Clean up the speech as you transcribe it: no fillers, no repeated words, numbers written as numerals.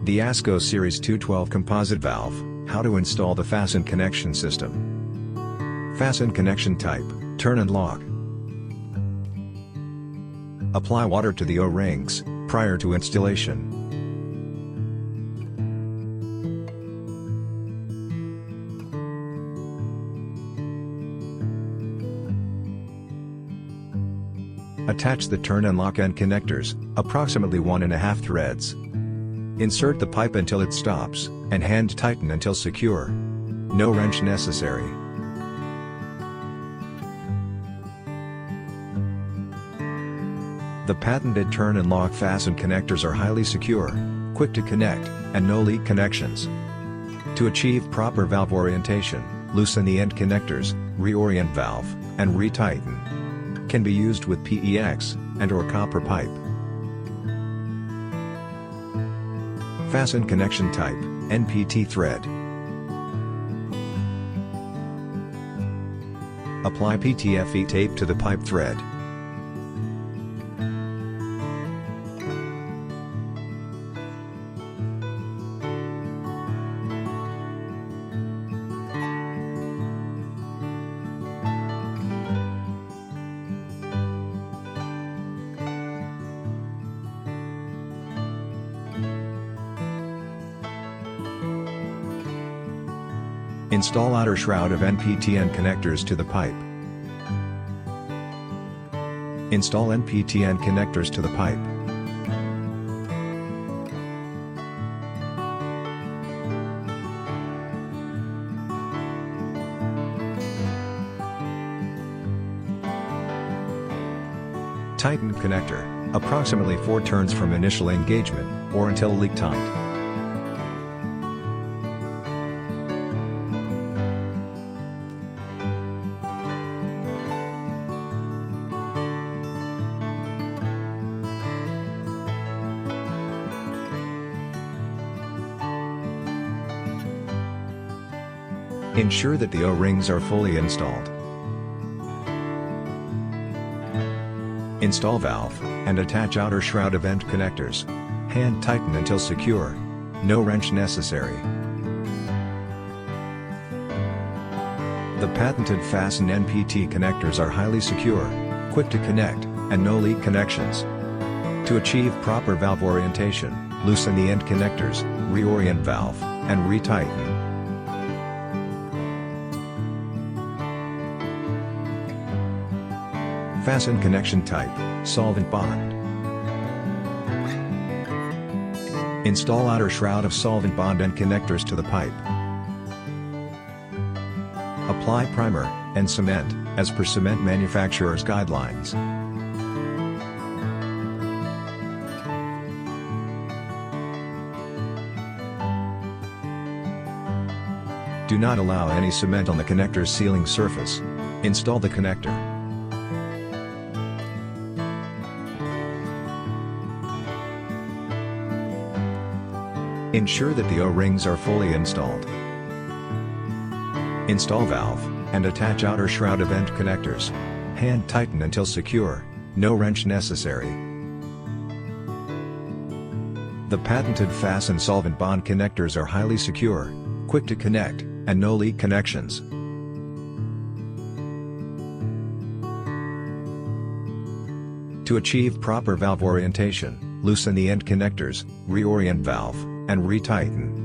The ASCO Series 212 Composite Valve, how to install the FasN connection system. FasN connection type, turn and lock. Apply water to the O-rings, prior to installation. Attach the turn and lock end connectors, approximately 1.5 threads. Insert the pipe until it stops, and hand tighten until secure. No wrench necessary. The patented turn and lock FasN connectors are highly secure, quick to connect, and no leak connections. To achieve proper valve orientation, loosen the end connectors, reorient valve, and retighten. Can be used with PEX and/or copper pipe. FasN connection type, NPT thread. Apply PTFE tape to the pipe thread. Install outer shroud of NPTN connectors to the pipe. Install NPTN connectors to the pipe. Tighten connector, approximately 4 turns from initial engagement, or until leak tight. Ensure that the O-rings are fully installed. Install valve, and attach outer shroud of end connectors. Hand tighten until secure. No wrench necessary. The patented FasN NPT connectors are highly secure, quick to connect, and no leak connections. To achieve proper valve orientation, loosen the end connectors, reorient valve, and retighten. FasN connection type, solvent bond. Install outer shroud of solvent bond and connectors to the pipe. Apply primer and cement, as per cement manufacturer's guidelines. Do not allow any cement on the connector's sealing surface. Install the connector. Ensure that the O-rings are fully installed. Install valve, and attach outer shroud of end connectors. Hand tighten until secure, no wrench necessary. The patented FasN solvent bond connectors are highly secure, quick to connect, and no leak connections. To achieve proper valve orientation, loosen the end connectors, reorient valve, and retighten.